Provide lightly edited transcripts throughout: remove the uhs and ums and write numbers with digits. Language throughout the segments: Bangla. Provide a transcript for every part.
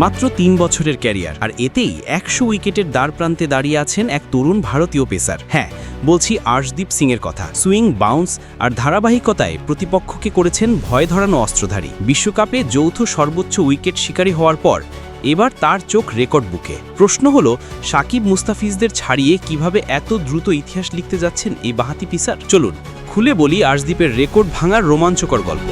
মাত্র ৩ বছরের ক্যারিয়ার, আর এতেই ১০০ উইকেটের দ্বারপ্রান্তে দাঁড়িয়ে আছেন এক তরুণ ভারতীয় পেসার। হ্যাঁ, বলছি আর্শদীপ সিংয়ের কথা। সুইং, বাউন্স আর ধারাবাহিকতায় প্রতিপক্ষকে করেছেন ভয় ধরানো অস্ত্রধারী। বিশ্বকাপে যৌথ সর্বোচ্চ উইকেট শিকারী হওয়ার পর এবার তার চোখ রেকর্ড বুকে। প্রশ্ন হলো, সাকিব মুস্তাফিজদের ছাড়িয়ে কিভাবে এত দ্রুত ইতিহাস লিখতে যাচ্ছেন এই বাঁহাতি পেসার? চলুন খুলে বলি আর্শদীপের রেকর্ড ভাঙার রোমাঞ্চকর গল্প।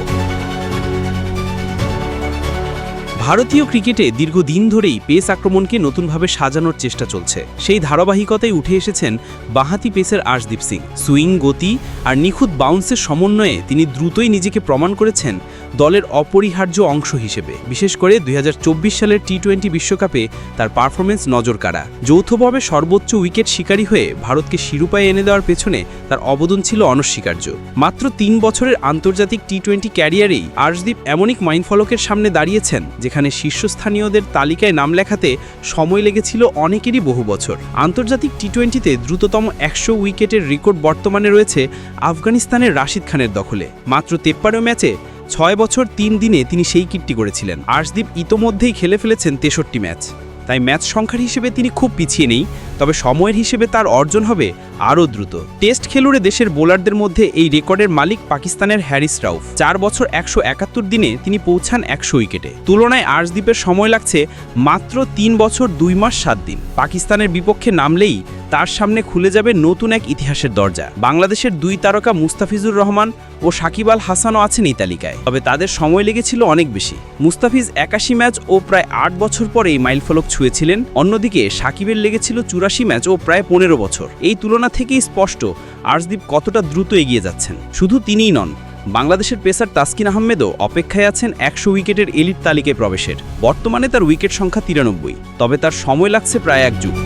ভারতীয় ক্রিকেটে দীর্ঘদিন ধরেই পেস আক্রমণকে নতুনভাবে সাজানোর চেষ্টা চলছে। সেই ধারাবাহিকতায় উঠে এসেছেন বাঁহাতি পেসার আর্শদীপ সিং। সুইং, গতি আর নিখুঁত বাউন্সের সমন্বয়ে তিনি দ্রুতই নিজেকে প্রমাণ করেছেন দলের অপরিহার্য অংশ হিসেবে। বিশেষ করে ২০২৪ সালের টি-20 বিশ্বকাপে তার পারফরমেন্স নজরকাড়া। যৌথভাবে সর্বোচ্চ উইকেট শিকারী হয়ে ভারতকে শিরোপায় এনে দেওয়ার পেছনে তার অবদান ছিল অনস্বীকার্য। মাত্র ৩ বছরের আন্তর্জাতিক টি-20 ক্যারিয়ারেই আর্শদীপ এমন এক মাইলফলকের সামনে দাঁড়িয়েছেন যেখানে শীর্ষস্থানীয়দের তালিকায় নাম লেখাতে সময় লেগেছিল অনেকেরই বহু বছর। আন্তর্জাতিক টি-20তে দ্রুততম ১০০ উইকেটের রেকর্ড বর্তমানে রয়েছে আফগানিস্তানের রাশিদ খানের দখলে। মাত্র ৫৩ ম্যাচে ৬ বছর ৩ দিনে তিনি সেই কীর্তি করেছিলেন। আর্শদীপ ইতোমধ্যেই খেলে ফেলেছেন ৬৩ ম্যাচ। তাই ম্যাচ সংখ্যার হিসেবে তিনি খুব পিছিয়ে নেই, তবে সময়ের হিসেবে তার অর্জন হবে আরও দ্রুত। টেস্ট খেলুড়ে দেশের বোলারদের মধ্যে এই রেকর্ডের মালিক পাকিস্তানের হ্যারিস রাউফ। ৪ বছর ১৭১ দিনে তিনি পৌঁছান ১০০ উইকেটে। তুলনায় আর্শদীপের সময় লাগছে মাত্র ৩ বছর ২ মাস ৭ দিন। পাকিস্তানের বিপক্ষে নামলেই তার সামনে খুলে যাবে নতুন এক ইতিহাসের দরজা। বাংলাদেশের ২ তারকা মুস্তাফিজুর রহমান ও সাকিব আল হাসানও আছেন এই তালিকায়, তবে তাদের সময় লেগেছিল অনেক বেশি। মুস্তাফিজ ৮১ ম্যাচ ও প্রায় ৮ বছর পরে এই মাইলফলক ছুঁয়েছিলেন। অন্যদিকে সাকিবের লেগেছিল ৮৪ ম্যাচ ও প্রায় ১৫ বছর। এই তুলনা থেকেই স্পষ্ট আর্শদীপ কতটা দ্রুত এগিয়ে যাচ্ছেন। শুধু তিনিই নন, বাংলাদেশের পেসার তাসকিন আহমেদও অপেক্ষায় আছেন ১০০ উইকেটের এলিট তালিকায় প্রবেশের। বর্তমানে তার উইকেট সংখ্যা ৯৩, তবে তার সময় লাগছে প্রায় ১ যুগ।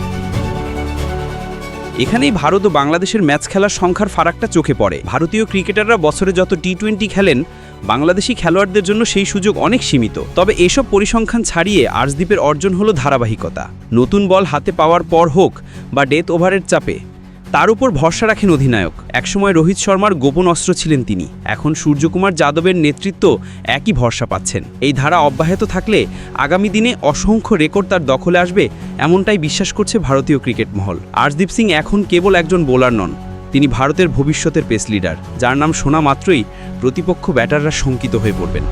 এখানেই ভারত ও বাংলাদেশের ম্যাচ খেলার সংখ্যার ফারাকটা চোখে পড়ে। ভারতীয় ক্রিকেটাররা বছরে যত টি-20 খেলেন, বাংলাদেশি খেলোয়াড়দের জন্য সেই সুযোগ অনেক সীমিত। তবে এসব পরিসংখ্যান ছাড়িয়ে আর্শদীপের অর্জন হলো ধারাবাহিকতা। নতুন বল হাতে পাওয়ার পর হোক বা ডেথ ওভারের চাপে, তার উপর ভরসা রাখেন অধিনায়ক। একসময় রোহিত শর্মার গোপন অস্ত্র ছিলেন তিনি, এখন সূর্যকুমার যাদবের নেতৃত্ব একই ভরসা পাচ্ছেন। এই ধারা অব্যাহত থাকলে আগামী দিনে অসংখ্য রেকর্ড তার দখলে আসবে, এমনটাই বিশ্বাস করছে ভারতীয় ক্রিকেট মহল। আর্শদীপ সিং এখন কেবল একজন বোলার নন, তিনি ভারতের ভবিষ্যতের পেস লিডার, যার নাম শোনা মাত্রই প্রতিপক্ষ ব্যাটাররা শঙ্কিত হয়ে পড়বেন।